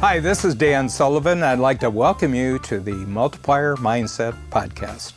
Hi, this is Dan Sullivan. I'd like to welcome you to the Multiplier Mindset Podcast.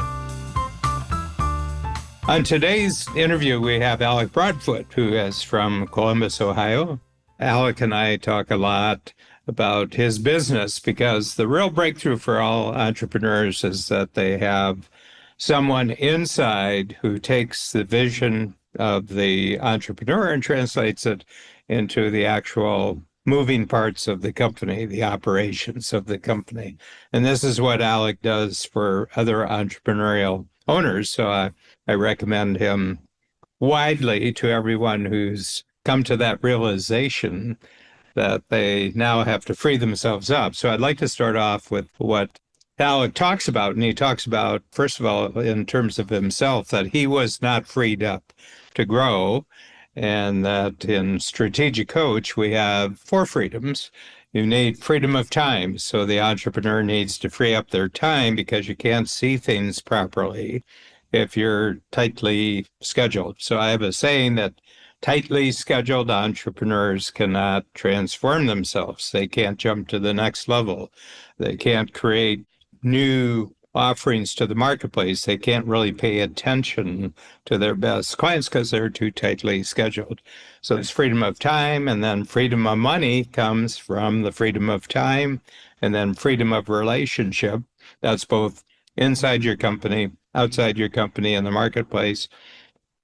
On today's interview, we have Alec Broadfoot, who is from Columbus, Ohio. Alec and I talk a lot about his business because the real breakthrough for all entrepreneurs is that they have someone inside who takes the vision of the entrepreneur and translates it into the actual moving parts of the company, the operations of the company. And this is what Alec does for other entrepreneurial owners. So I recommend him widely to everyone who's come to that realization that they now have to free themselves up. So I'd like to start off with what Alec talks about. And he talks about, first of all, in terms of himself, that he was not freed up to grow. And that in Strategic Coach, we have 4 freedoms. You need freedom of time. So the entrepreneur needs to free up their time because you can't see things properly if you're tightly scheduled. So I have a saying that tightly scheduled entrepreneurs cannot transform themselves. They can't jump to the next level. They can't create new offerings to the marketplace. They can't really pay attention to their best clients because they're too tightly scheduled. So there's freedom of time, and then freedom of money comes from the freedom of time, and then freedom of relationship. That's both inside your company, outside your company, in the marketplace.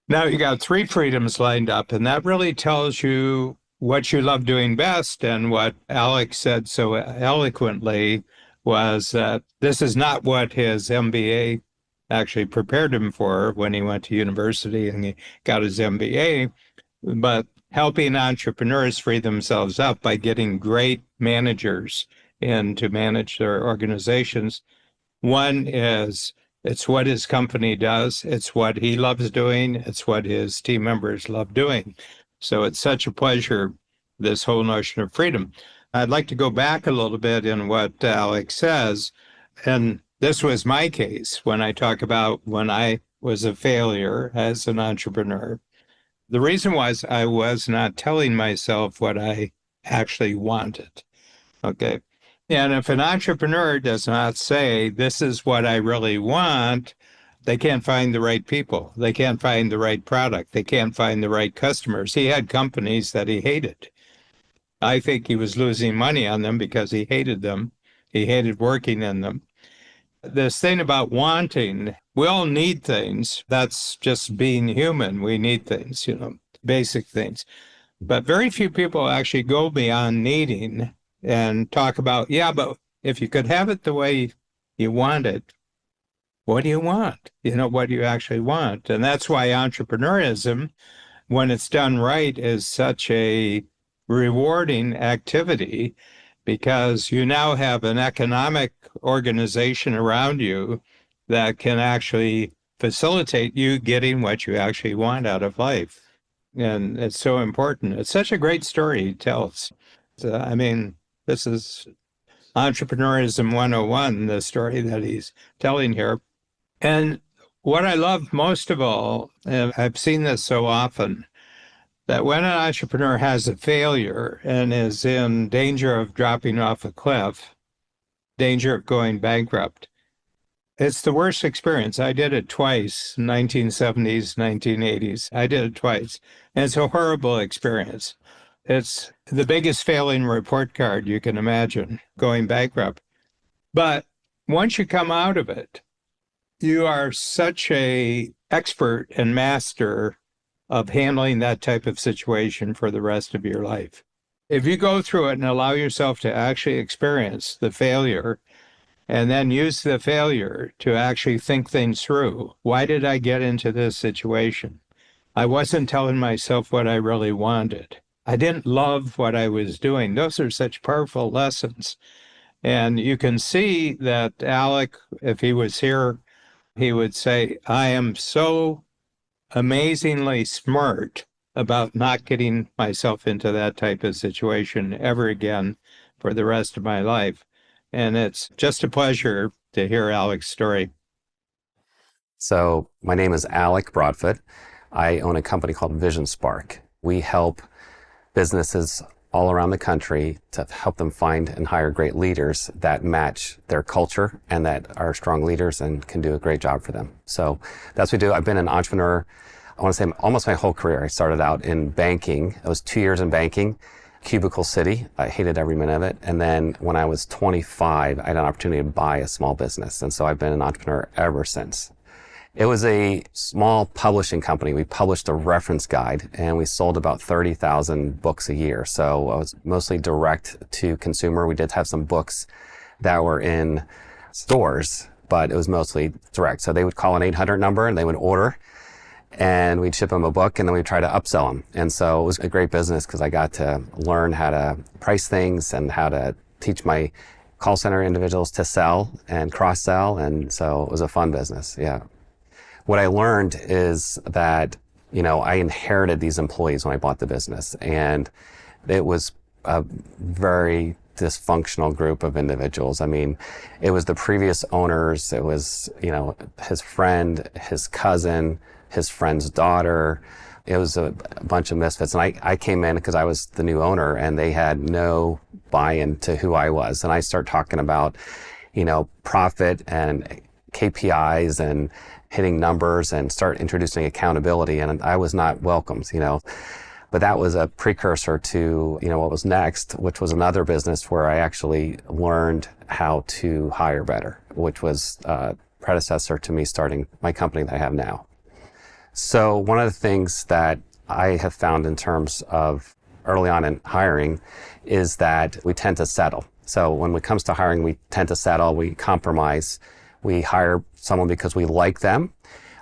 Now you got 3 freedoms lined up, and that really tells you what you love doing best. And what Alec said so eloquently was that this is not what his MBA actually prepared him for when he went to university and he got his MBA, but helping entrepreneurs free themselves up by getting great managers in to manage their organizations. One is it's what his company does. It's what he loves doing. It's what his team members love doing. So it's such a pleasure, this whole notion of freedom. I'd like to go back a little bit in what Alec says. And this was my case when I talk about when I was a failure as an entrepreneur. The reason was I was not telling myself what I actually wanted. Okay. And if an entrepreneur does not say, this is what I really want, they can't find the right people. They can't find the right product. They can't find the right customers. He had companies that he hated. I think he was losing money on them because he hated them. He hated working in them. This thing about wanting, we all need things. That's just being human. We need things, basic things. But very few people actually go beyond needing and talk about, yeah, but if you could have it the way you want it, what do you want? What do you actually want? And that's why entrepreneurism, when it's done right, is such a rewarding activity, because you now have an economic organization around you that can actually facilitate you getting what you actually want out of life. And it's so important. It's such a great story he tells. This is Entrepreneurism 101, the story that he's telling here. And what I love most of all, and I've seen this so often, that when an entrepreneur has a failure and is in danger of dropping off a cliff, danger of going bankrupt, it's the worst experience. I did it twice, 1970s, 1980s. I did it twice. And it's a horrible experience. It's the biggest failing report card you can imagine, going bankrupt. But once you come out of it, you are such an expert and master of handling that type of situation for the rest of your life. If you go through it and allow yourself to actually experience the failure and then use the failure to actually think things through. Why did I get into this situation? I wasn't telling myself what I really wanted. I didn't love what I was doing. Those are such powerful lessons. And you can see that Alec, if he was here, he would say, I am so amazingly smart about not getting myself into that type of situation ever again for the rest of my life. And it's just a pleasure to hear Alec's story. So my name is Alec Broadfoot. I own a company called VisionSpark. We help businesses all around the country to help them find and hire great leaders that match their culture and that are strong leaders and can do a great job for them. So that's what we do. I've been an entrepreneur, I want to say almost my whole career. I started out in banking. I was 2 years in banking, cubicle city. I hated every minute of it. And then when I was 25, I had an opportunity to buy a small business. And so I've been an entrepreneur ever since. It was a small publishing company. We published a reference guide and we sold about 30,000 books a year. So I was mostly direct to consumer. We did have some books that were in stores, but it was mostly direct. So they would call an 800 number and they would order and we'd ship them a book and then we'd try to upsell them. And so it was a great business because I got to learn how to price things and how to teach my call center individuals to sell and cross-sell. And so it was a fun business. Yeah. What I learned is that, I inherited these employees when I bought the business, and it was a very dysfunctional group of individuals. I mean, it was the previous owners, it was, his friend, his cousin, his friend's daughter. It was a bunch of misfits. And I came in because I was the new owner and they had no buy-in to who I was. And I start talking about, profit and KPIs and hitting numbers and start introducing accountability. And I was not welcomed, but that was a precursor to, what was next, which was another business where I actually learned how to hire better, which was a predecessor to me starting my company that I have now. So one of the things that I have found in terms of early on in hiring is that we tend to settle. So when it comes to hiring, we tend to settle, we compromise. We hire someone because we like them.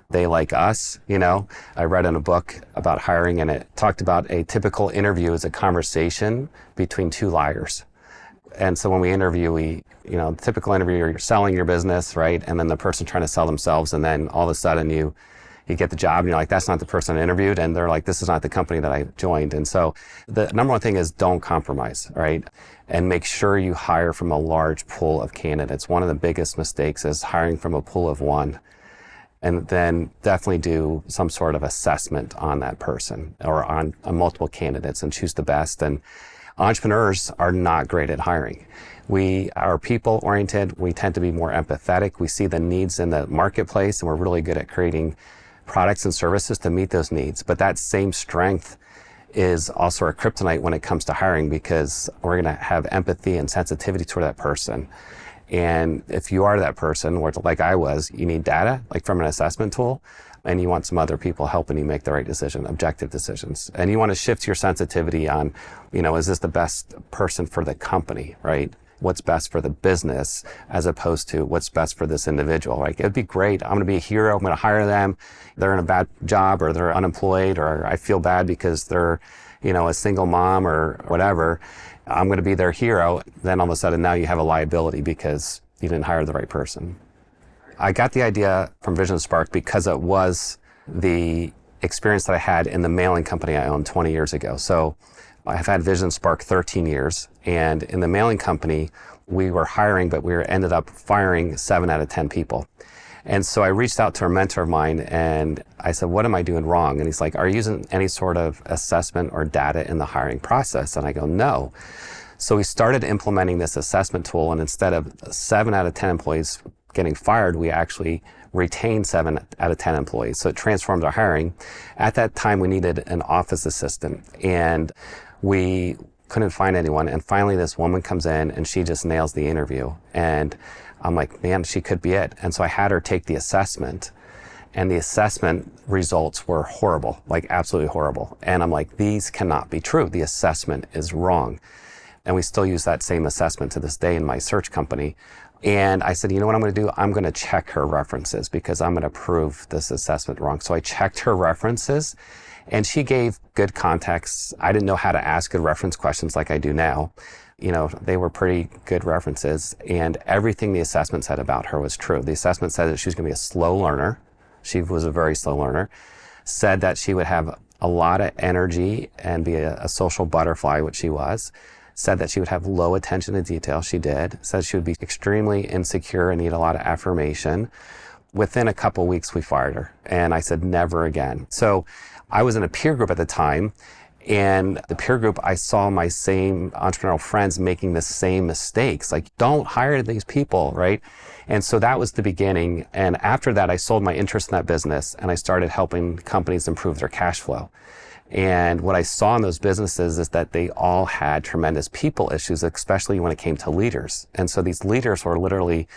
They like us, I read in a book about hiring and it talked about a typical interview as a conversation between two liars. And so when we interview, typical interview, you're selling your business, right? And then the person trying to sell themselves. And then all of a sudden you get the job and you're like, that's not the person I interviewed. And they're like, this is not the company that I joined. And so the number one thing is don't compromise, right? And make sure you hire from a large pool of candidates. One of the biggest mistakes is hiring from a pool of one. And then definitely do some sort of assessment on that person or on multiple candidates and choose the best. And entrepreneurs are not great at hiring. We are people oriented. We tend to be more empathetic. We see the needs in the marketplace and we're really good at creating products and services to meet those needs. But that same strength is also our kryptonite when it comes to hiring because we're going to have empathy and sensitivity toward that person. And if you are that person, or like I was, you need data, like from an assessment tool, and you want some other people helping you make the right decision, objective decisions. And you want to shift your sensitivity on, is this the best person for the company, right? What's best for the business as opposed to what's best for this individual. Like, it'd be great. I'm going to be a hero. I'm going to hire them. They're in a bad job or they're unemployed or I feel bad because they're, a single mom or whatever. I'm going to be their hero. Then all of a sudden now you have a liability because you didn't hire the right person. I got the idea from VisionSpark because it was the experience that I had in the mailing company I owned 20 years ago. So I've had VisionSpark 13 years, and in the mailing company, we were hiring, but we ended up firing 7 out of 10 people. And so I reached out to a mentor of mine and I said, what am I doing wrong? And he's like, are you using any sort of assessment or data in the hiring process? And I go, no. So we started implementing this assessment tool, and instead of 7 out of 10 employees getting fired, we actually retained 7 out of 10 employees. So it transformed our hiring. At that time, we needed an office assistant, and we couldn't find anyone. And finally, this woman comes in and she just nails the interview. And I'm like, man, she could be it. And so I had her take the assessment, and the assessment results were horrible, like absolutely horrible. And I'm like, these cannot be true. The assessment is wrong. And we still use that same assessment to this day in my search company. And I said, you know what I'm going to do? I'm going to check her references because I'm going to prove this assessment wrong. So I checked her references, and she gave good context. I didn't know how to ask good reference questions like I do now. They were pretty good references, and everything the assessment said about her was true. The assessment said that she was going to be a slow learner. She was a very slow learner. Said that she would have a lot of energy and be a social butterfly, which she was. Said that she would have low attention to detail. She did. Said she would be extremely insecure and need a lot of affirmation. Within a couple weeks, we fired her. And I said, never again. So I was in a peer group at the time, And the peer group, I saw my same entrepreneurial friends making the same mistakes. Like, don't hire these people, right? And so that was the beginning. And after that, I sold my interest in that business and I started helping companies improve their cash flow. And what I saw in those businesses is that they all had tremendous people issues, especially when it came to leaders. And so these leaders were literally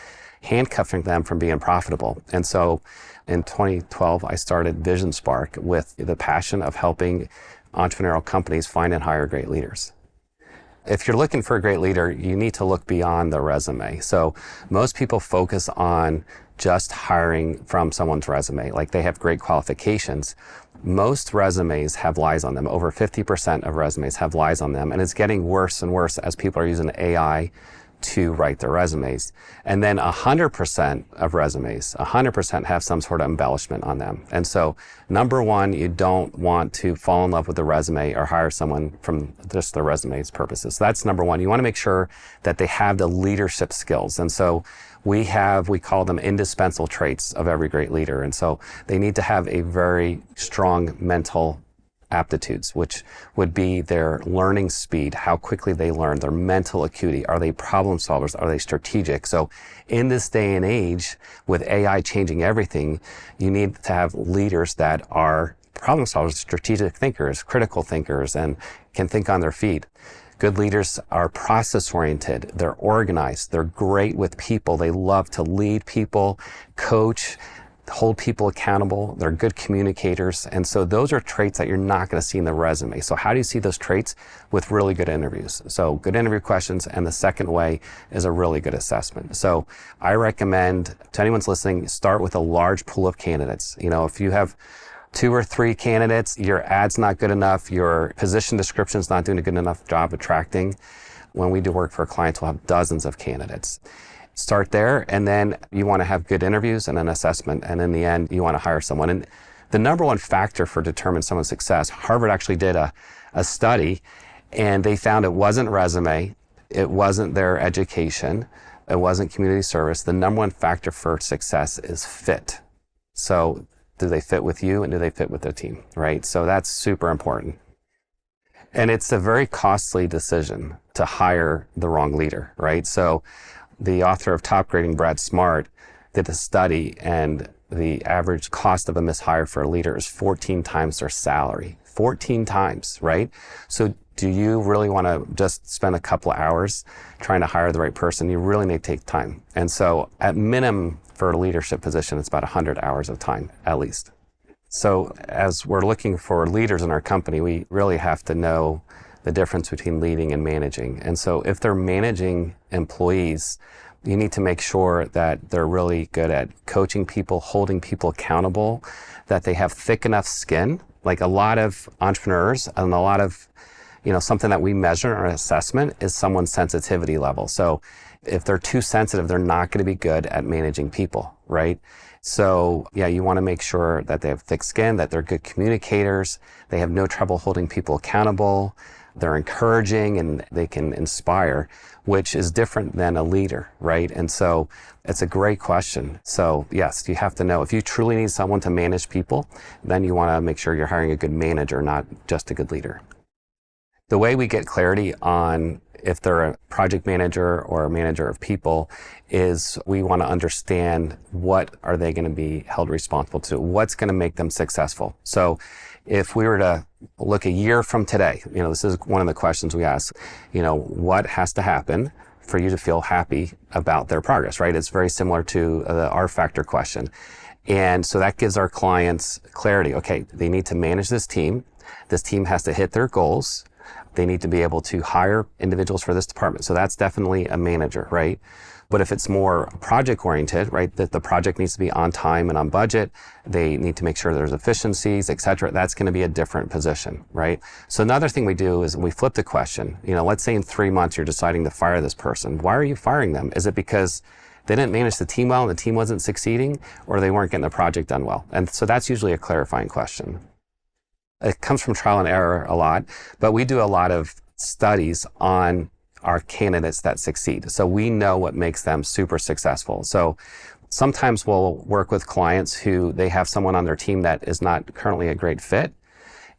handcuffing them from being profitable. And so in 2012, I started VisionSpark with the passion of helping entrepreneurial companies find and hire great leaders. If you're looking for a great leader, you need to look beyond the resume. So most people focus on just hiring from someone's resume, like they have great qualifications. Most resumes have lies on them. Over 50% of resumes have lies on them, and it's getting worse and worse as people are using AI to write their resumes. And then 100% of resumes, 100% have some sort of embellishment on them. And so, number one, you don't want to fall in love with the resume or hire someone from just the resume's purposes. So that's number one. You want to make sure that they have the leadership skills. And so we call them indispensable traits of every great leader. And so they need to have a very strong mental aptitudes, which would be their learning speed, how quickly they learn, their mental acuity. Are they problem solvers? Are they strategic? So in this day and age, with AI changing everything, you need to have leaders that are problem solvers, strategic thinkers, critical thinkers, and can think on their feet. Good leaders are process-oriented. They're organized. They're great with people. They love to lead people, coach, hold people accountable. They're good communicators. And so those are traits that you're not going to see in the resume. So how do you see those traits? With really good interviews. So good interview questions. And the second way is a really good assessment. So I recommend to anyone's listening, start with a large pool of candidates. If you have 2 or 3 candidates, your ad's not good enough, your position description's not doing a good enough job attracting. When we do work for clients, we'll have dozens of candidates. Start there, and then you want to have good interviews and an assessment, and in the end, you want to hire someone. And the number one factor for determining someone's success, Harvard actually did a study, and they found it wasn't resume, it wasn't their education, it wasn't community service. The number one factor for success is fit. So do they fit with you, and do they fit with their team, right? So that's super important. And it's a very costly decision to hire the wrong leader, right? So the author of Top Grading, Brad Smart, did a study, and the average cost of a mishire for a leader is 14 times their salary. 14 times, right? So do you really want to just spend a couple of hours trying to hire the right person? You really need to take time. And so at minimum for a leadership position, it's about 100 hours of time, at least. So as we're looking for leaders in our company, we really have to know the difference between leading and managing. And so if they're managing employees, you need to make sure that they're really good at coaching people, holding people accountable, that they have thick enough skin. Like a lot of entrepreneurs and a lot of, something that we measure in our assessment is someone's sensitivity level. So if they're too sensitive, they're not going to be good at managing people, right? So yeah, you want to make sure that they have thick skin, that they're good communicators, they have no trouble holding people accountable, they're encouraging, and they can inspire, which is different than a leader, right? And so it's a great question. So yes, you have to know if you truly need someone to manage people, then you want to make sure you're hiring a good manager, not just a good leader. The way we get clarity on if they're a project manager or a manager of people is we want to understand what are they going to be held responsible to, what's going to make them successful. So if we were to look a year from today, this is one of the questions we ask, what has to happen for you to feel happy about their progress, right? It's very similar to the R factor question. And so that gives our clients clarity. Okay, they need to manage this team. This team has to hit their goals. They need to be able to hire individuals for this department. So that's definitely a manager, right? But if it's more project oriented, right, that the project needs to be on time and on budget, they need to make sure there's efficiencies, et cetera, that's going to be a different position, right? So another thing we do is we flip the question. Let's say in 3 months you're deciding to fire this person. Why are you firing them? Is it because they didn't manage the team well and the team wasn't succeeding, or they weren't getting the project done well? And so that's usually a clarifying question. It comes from trial and error a lot, but we do a lot of studies on our candidates that succeed. So we know what makes them super successful. So sometimes we'll work with clients who they have someone on their team that is not currently a great fit.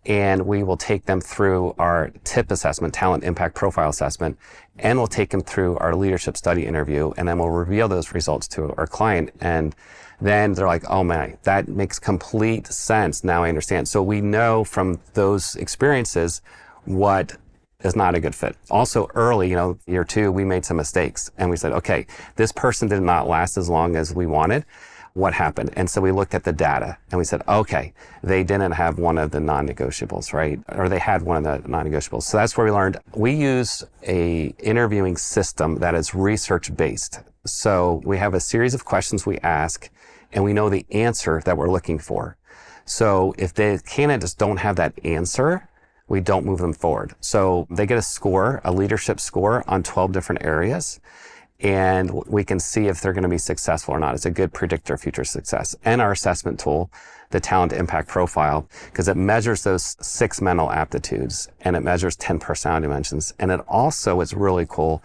and we will take them through our TIP assessment, talent impact profile assessment, and we'll take them through our leadership study interview, and then we'll reveal those results to our client. And then they're like, oh man, that makes complete sense. Now I understand. So we know from those experiences what is not a good fit. Also early, year 2, we made some mistakes and we said, okay, this person did not last as long as we wanted. What happened? And so we looked at the data and we said, okay, they didn't have one of the non-negotiables, right? Or they had one of the non-negotiables. So that's where we learned. We use a interviewing system that is research-based. So we have a series of questions we ask and we know the answer that we're looking for. So if the candidates don't have that answer, we don't move them forward. So they get a score, a leadership score on 12 different areas, and we can see if they're going to be successful or not. It's a good predictor of future success. And our assessment tool, the talent impact profile, because it measures those 6 mental aptitudes and it measures 10 personality dimensions. And it also, it's really cool,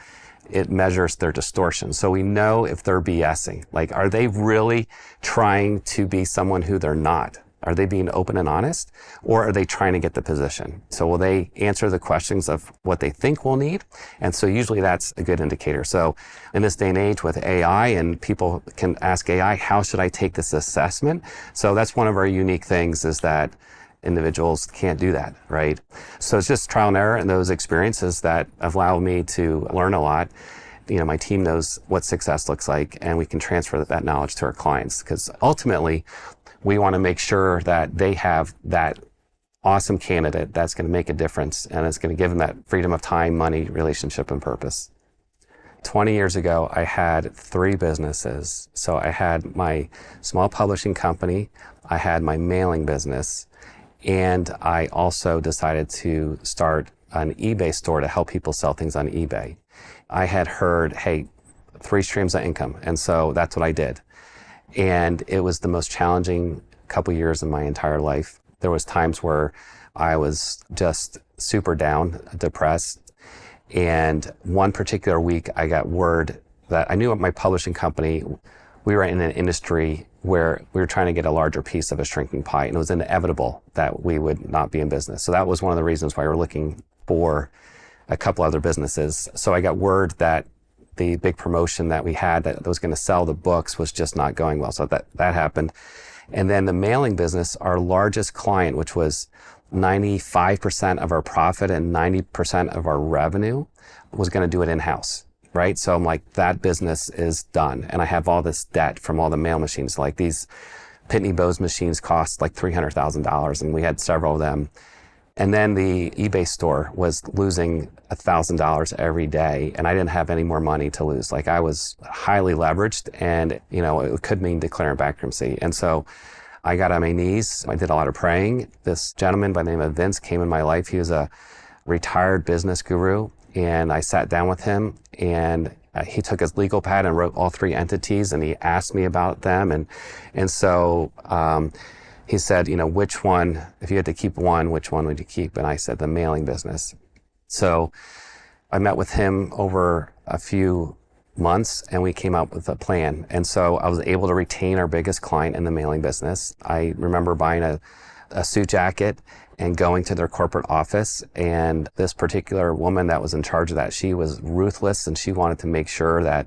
it measures their distortion. So we know if they're BSing. Like, are they really trying to be someone who they're not? Are they being open and honest, or are they trying to get the position? So will they answer the questions of what they think we'll need? And so usually that's a good indicator. So in this day and age with AI, and people can ask AI, how should I take this assessment? So that's one of our unique things, is that individuals can't do that, right? So it's just trial and error and those experiences that allow me to learn a lot. My team knows what success looks like, and we can transfer that knowledge to our clients, because ultimately we want to make sure that they have that awesome candidate that's going to make a difference, and it's going to give them that freedom of time, money, relationship, and purpose. 20 years ago, I had 3 businesses. So I had my small publishing company, I had my mailing business, and I also decided to start an eBay store to help people sell things on eBay. I had heard, hey, 3 streams of income, and so that's what I did. And it was the most challenging couple years in my entire life. There was times where I was just super down, depressed. And one particular week, I got word that I knew at my publishing company, we were in an industry where we were trying to get a larger piece of a shrinking pie, and it was inevitable that we would not be in business. So that was one of the reasons why we were looking for a couple other businesses. So I got word that the big promotion that we had that was going to sell the books was just not going well. So that happened. And then the mailing business, our largest client, which was 95% of our profit and 90% of our revenue, was going to do it in-house, right? So I'm like, that business is done. And I have all this debt from all the mail machines. Like, these Pitney Bowes machines cost like $300,000, and we had several of them. And then the eBay store was losing $1,000 every day, and I didn't have any more money to lose. Like, I was highly leveraged, and it could mean declaring bankruptcy. And so I got on my knees. I did a lot of praying. This gentleman by the name of Vince came in my life. He was a retired business guru, and I sat down with him, and he took his legal pad and wrote all 3 entities, and he asked me about them. And so he said, which one, if you had to keep one, which one would you keep? And I said, the mailing business. So I met with him over a few months, and we came up with a plan. And so I was able to retain our biggest client in the mailing business. I remember buying a suit jacket and going to their corporate office. And this particular woman that was in charge of that, she was ruthless, and she wanted to make sure that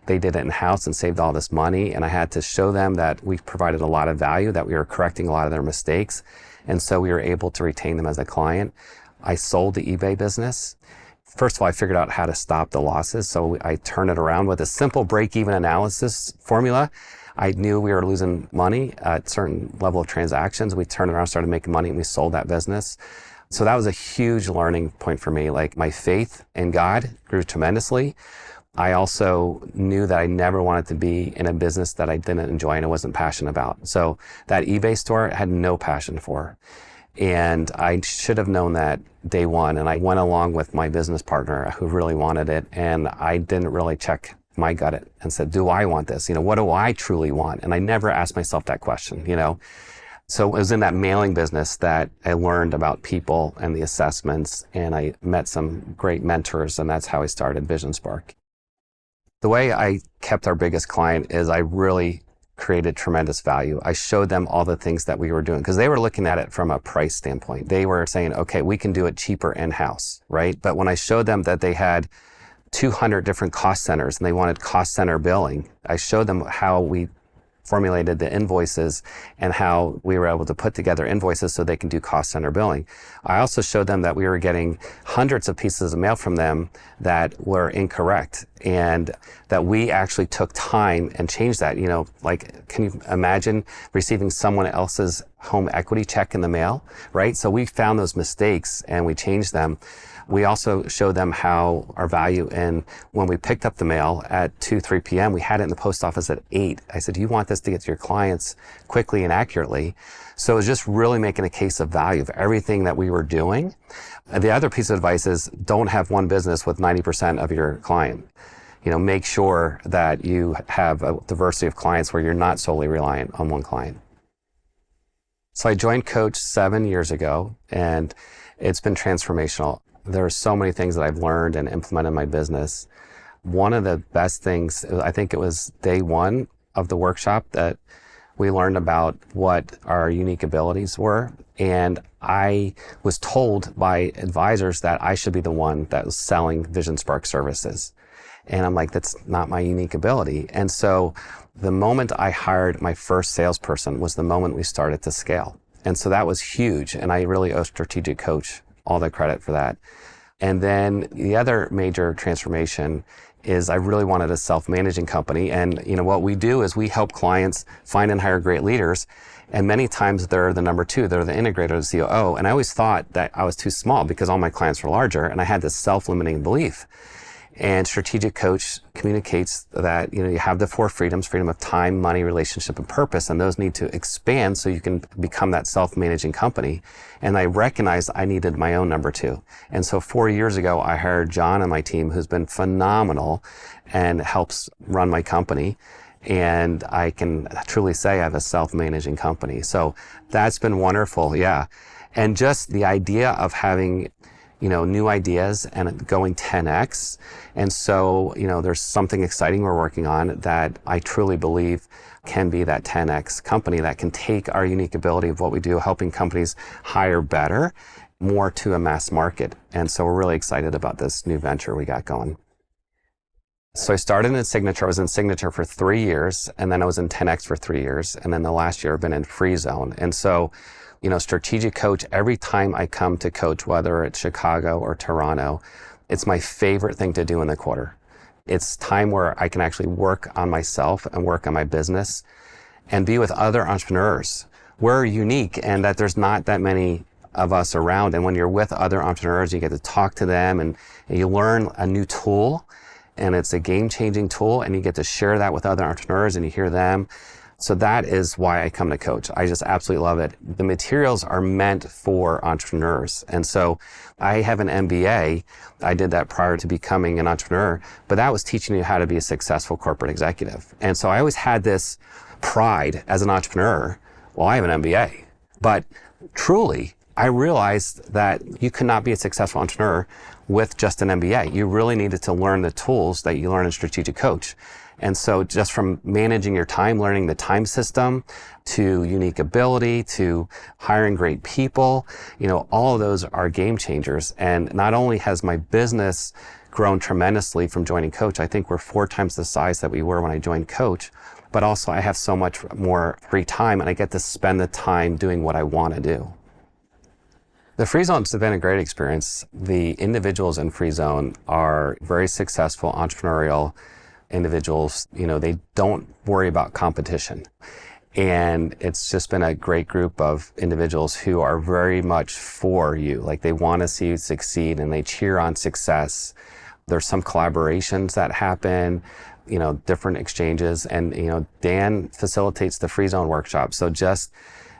they did it in-house and saved all this money. And I had to show them that we provided a lot of value, that we were correcting a lot of their mistakes. And so we were able to retain them as a client. I sold the eBay business. First of all, I figured out how to stop the losses. So I turned it around with a simple break-even analysis formula. I knew we were losing money at a certain level of transactions. We turned it around, started making money, and we sold that business. So that was a huge learning point for me. Like, my faith in God grew tremendously. I also knew that I never wanted to be in a business that I didn't enjoy and I wasn't passionate about. So that eBay store I had no passion for. And I should have known that day one. And I went along with my business partner who really wanted it. And I didn't really check my gut and said, do I want this? What do I truly want? And I never asked myself that question, So it was in that mailing business that I learned about people and the assessments, and I met some great mentors, and that's how I started VisionSpark. The way I kept our biggest client is I really created tremendous value. I showed them all the things that we were doing because they were looking at it from a price standpoint. They were saying, okay, we can do it cheaper in-house, right? But when I showed them that they had 200 different cost centers and they wanted cost center billing, I showed them how we formulated the invoices and how we were able to put together invoices so they can do cost center billing. I also showed them that we were getting hundreds of pieces of mail from them that were incorrect and that we actually took time and changed that. Like, can you imagine receiving someone else's home equity check in the mail, right? So we found those mistakes and we changed them. We also showed them how our value in when we picked up the mail at 3 p.m., we had it in the post office at 8. I said, do you want this to get to your clients quickly and accurately? So it was just really making a case of value of everything that we were doing. The other piece of advice is don't have one business with 90% of your client. Make sure that you have a diversity of clients where you're not solely reliant on one client. So I joined Coach 7 years ago, and it's been transformational. There are so many things that I've learned and implemented in my business. One of the best things, I think it was day one of the workshop that we learned about what our unique abilities were. And I was told by advisors that I should be the one that was selling VisionSpark services. And I'm like, that's not my unique ability. And so the moment I hired my first salesperson was the moment we started to scale. And so that was huge. And I really owe Strategic Coach all the credit for that. And then the other major transformation is I really wanted a self-managing company. And what we do is we help clients find and hire great leaders. And many times they're the number two, they're the integrator, the COO. And I always thought that I was too small because all my clients were larger. And I had this self-limiting belief. And Strategic Coach communicates that, you have the 4 freedoms, freedom of time, money, relationship, and purpose. And those need to expand so you can become that self-managing company. And I recognized I needed my own number 2. And so 4 years ago, I hired John on my team, who's been phenomenal and helps run my company. And I can truly say I have a self-managing company. So that's been wonderful. Yeah. And just the idea of having new ideas and going 10x. And so, there's something exciting we're working on that I truly believe can be that 10x company that can take our unique ability of what we do, helping companies hire better, more to a mass market. And so we're really excited about this new venture we got going. So I started in Signature. I was in Signature for 3 years, and then I was in 10x for 3 years. And then the last year I've been in Free Zone. And so Strategic Coach, every time I come to coach, whether it's Chicago or Toronto, it's my favorite thing to do in the quarter. It's time where I can actually work on myself and work on my business and be with other entrepreneurs. We're unique and that there's not that many of us around. And when you're with other entrepreneurs, you get to talk to them and you learn a new tool, and it's a game-changing tool, and you get to share that with other entrepreneurs and you hear them. So that is why I come to coach. I just absolutely love it. The materials are meant for entrepreneurs. And so I have an MBA. I did that prior to becoming an entrepreneur, but that was teaching you how to be a successful corporate executive. And so I always had this pride as an entrepreneur. Well, I have an MBA, but truly, I realized that you could not be a successful entrepreneur with just an MBA. You really needed to learn the tools that you learn in Strategic Coach. And so just from managing your time, learning the time system, to unique ability, to hiring great people, all of those are game changers. And not only has my business grown tremendously from joining Coach, I think we're 4 times the size that we were when I joined Coach, but also I have so much more free time and I get to spend the time doing what I want to do. The Free Zone's been a great experience. The individuals in Free Zone are very successful, entrepreneurial individuals. They don't worry about competition. And it's just been a great group of individuals who are very much for you. Like they want to see you succeed and they cheer on success. There's some collaborations that happen, different exchanges. And, Dan facilitates the Free Zone workshop. So just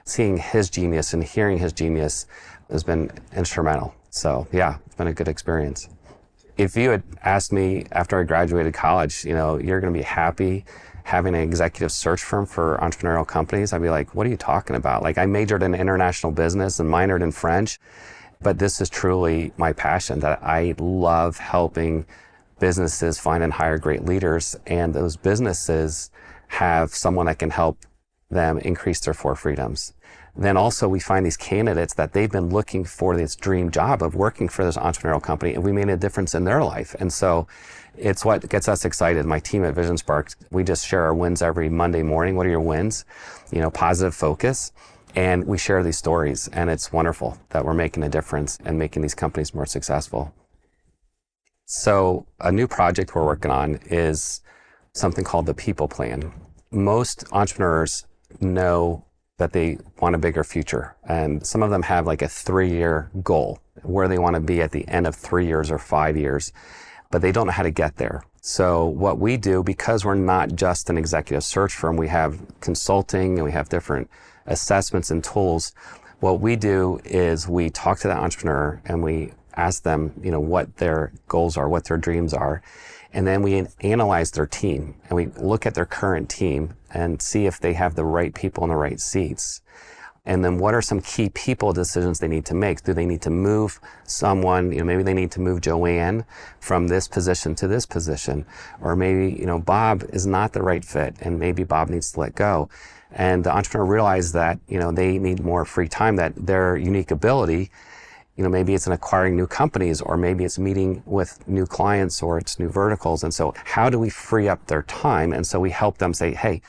seeing his genius and hearing his genius has been instrumental. So yeah, it's been a good experience. If you had asked me after I graduated college, you're going to be happy having an executive search firm for entrepreneurial companies, I'd be like, what are you talking about? Like I majored in international business and minored in French, but this is truly my passion, that I love helping businesses find and hire great leaders, and those businesses have someone that can help them increase their 4 freedoms. Then also we find these candidates that they've been looking for this dream job of working for this entrepreneurial company, and we made a difference in their life. And so it's what gets us excited. My team at VisionSpark, we just share our wins every Monday morning. What are your wins? Positive focus. And we share these stories, and it's wonderful that we're making a difference and making these companies more successful. So a new project we're working on is something called the People Plan. Most entrepreneurs know that they want a bigger future, and some of them have like a 3-year goal where they want to be at the end of 3 years or 5 years, but they don't know how to get there. So what we do, because we're not just an executive search firm, we have consulting and we have different assessments and tools. What we do is we talk to the entrepreneur and we ask them, what their goals are, what their dreams are. And then we analyze their team and we look at their current team and see if they have the right people in the right seats. And then what are some key people decisions they need to make? Do they need to move someone? Maybe they need to move Joanne from this position to this position. Or maybe, Bob is not the right fit and maybe Bob needs to let go. And the entrepreneur realized that, they need more free time, that their unique ability, maybe it's in acquiring new companies, or maybe it's meeting with new clients, or it's new verticals. And so how do we free up their time? And so we help them say, hey,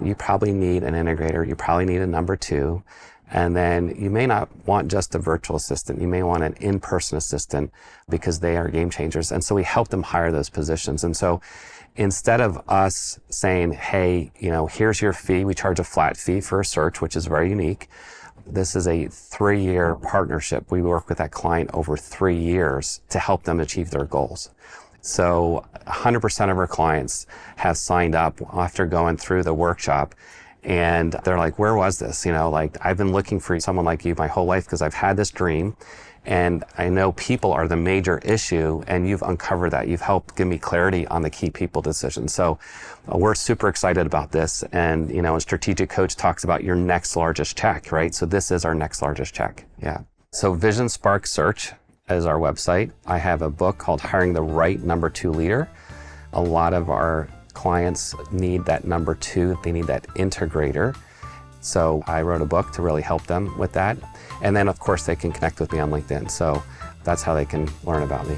you probably need an integrator. You probably need a number 2. And then you may not want just a virtual assistant. You may want an in-person assistant because they are game changers. And so we help them hire those positions. And so instead of us saying, hey, here's your fee, we charge a flat fee for a search, which is very unique. This is a 3-year partnership. We work with that client over 3 years to help them achieve their goals. So 100% of our clients have signed up after going through the workshop, and they're like, where was this? I've been looking for someone like you my whole life because I've had this dream, and I know people are the major issue, and you've uncovered that. You've helped give me clarity on the key people decisions. So we're super excited about this. And, a strategic coach talks about your next largest check, right? So this is our next largest check. Yeah. So VisionSpark Search is our website. I have a book called Hiring the Right Number 2 Leader. A lot of our clients need that number 2. They need that integrator. So I wrote a book to really help them with that. And then, of course, they can connect with me on LinkedIn. So that's how they can learn about me.